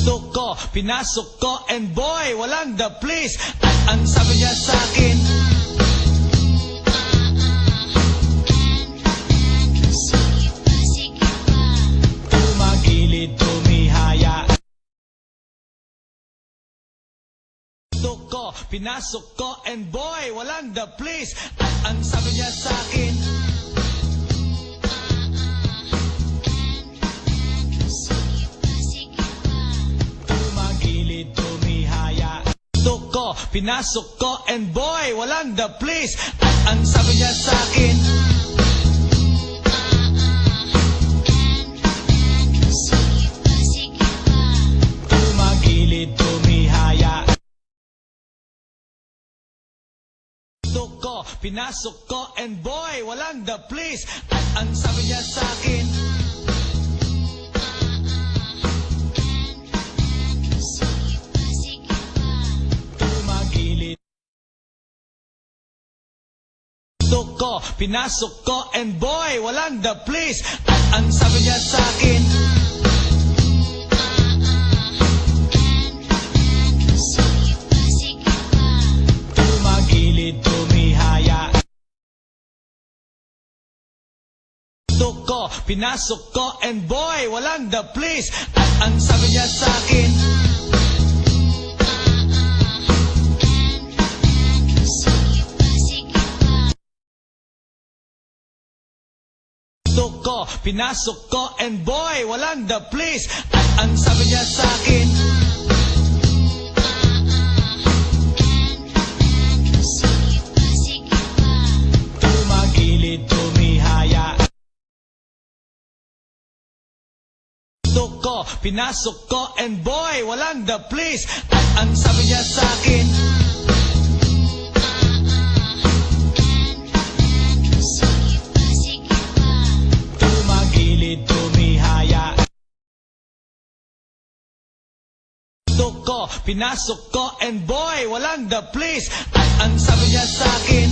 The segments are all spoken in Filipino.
Ko, pinasok ko, and boy, walang the place. At ang sabi niya sa akin, tumagilid, tumihaya. Ko, pinasok ko, and boy, walang the place. At ang sabi niya sa akin, ko, pinasok ko, and boy, walang the place. At ang sabi niya sa akin, tumagilid, tumihaya. Ko, pinasok ko, and boy, walang the place. At ang sabi niya sa akin, ko, pinasok ko, and boy, walang the place. At ang sabi niya sa akin, tumagilid, tumihaya. Ko, pinasok ko, and boy, walang the place. At ang sabi niya sa akin, ko, pinasok ko, and boy, walang the place. At ang sabi niya sa akin, tumagilid, tumihaya. Ko, pinasok ko, and boy, walang the place. At ang sabi niya sa akin, tumihaya. Ko, pinasok ko, and boy, walang the place. At ang sabi niya sa akin,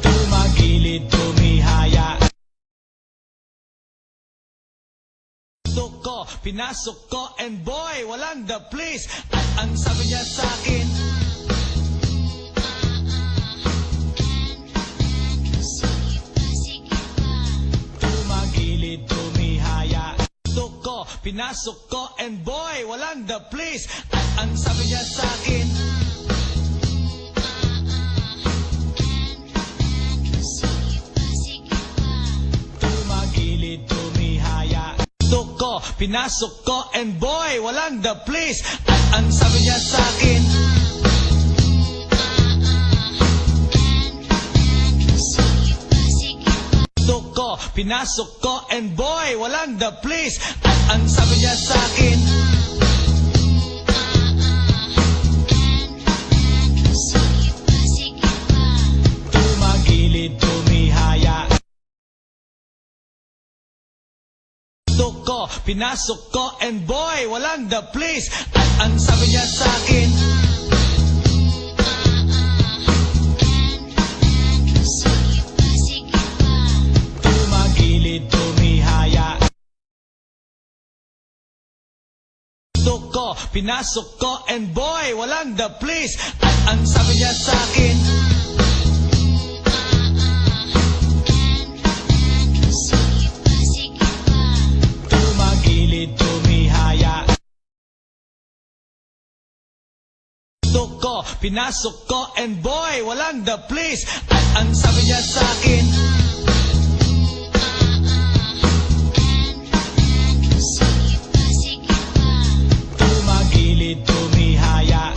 tumagilid, tumihaya. Ko, pinasok ko, and boy, walang the place. At ang sabi niya sa akin, tumihaya. Ko, pinasok ko, and boy, walang the place. At ang sabi niya sa akin, tumagilid, tumihaya. Ko, pinasok ko, and boy, walang the place. At ang sabi niya sa akin, ko, pinasok ko, and boy, walang the place. At ang sabi niya sa akin, tumagilid, tumihaya. Ko, pinasok ko, and boy, walang the place. At ang sabi niya sa akin, tumihaya. Ko, pinasok ko, and boy, walang the place. At ang sabi niya sa akin, tumagilid, tumihaya. Ko, pinasok ko, and boy, walang the place. At ang sabi niya sa akin, tumihaya.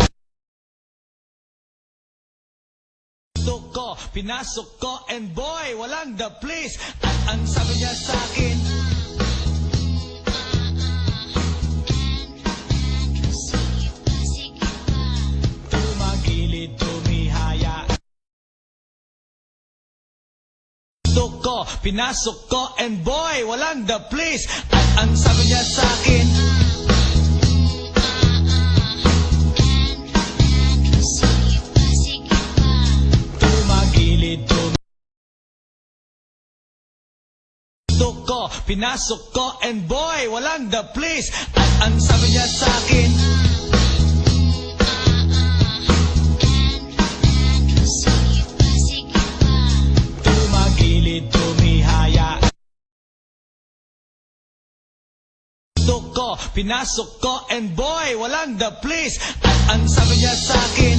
Ko, pinasok ko, and boy, walang the place. At ang sabi niya sa akin, tumagilid, tumihaya. Ko, pinasok ko, and boy, walang the place. At ang sabi niya sa akin, tumagilid, gusto ko, pinasok ko, and boy, walang the place. At ang sabi niya sa akin, tumagilid, tumihaya. Gusto ko, pinasok ko, and boy, walang the place. At ang sabi niya sa akin,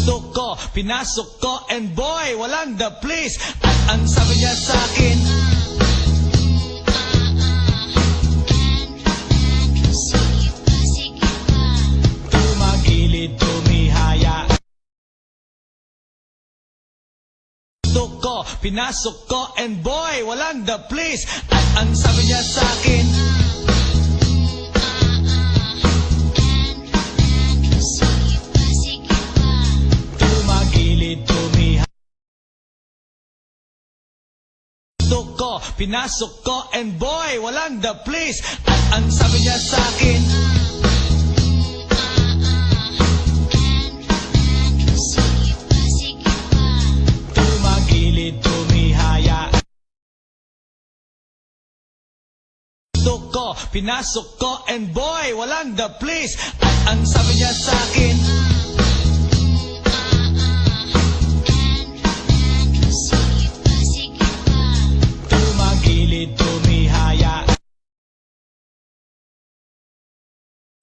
gusto ko, pinasok ko, and boy, walang the place. At ang sabi niya sa akin, tumagilid, tumihaya. Gusto ko, pinasok ko, and boy, walang the place. At ang sabi niya sa akin, tumagilid, tumihaya. Gusto ko, pinasok ko, and boy, walang the place. At ang sabi niya sa akin, tumagilid, tumihaya. Gusto ko, pinasok ko, and boy, walang the place. At ang sabi niya sa akin, tumagilid, tumihaya.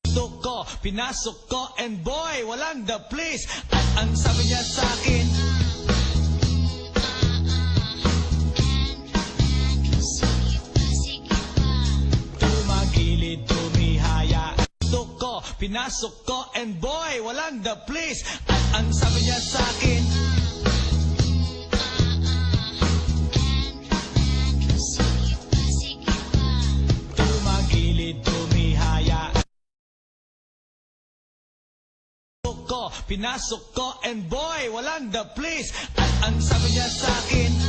Gusto ko, pinasok ko, and boy, walang the place. At ang sabi niya sa akin, tumagilid, tumihaya. Gusto ko, pinasok ko, and boy, walang the place. At ang sabi niya sa akin, tumagilid, tumihaya. Gusto ko, pinasok ko, and boy, walang the place. At ang sabi niya sa akin,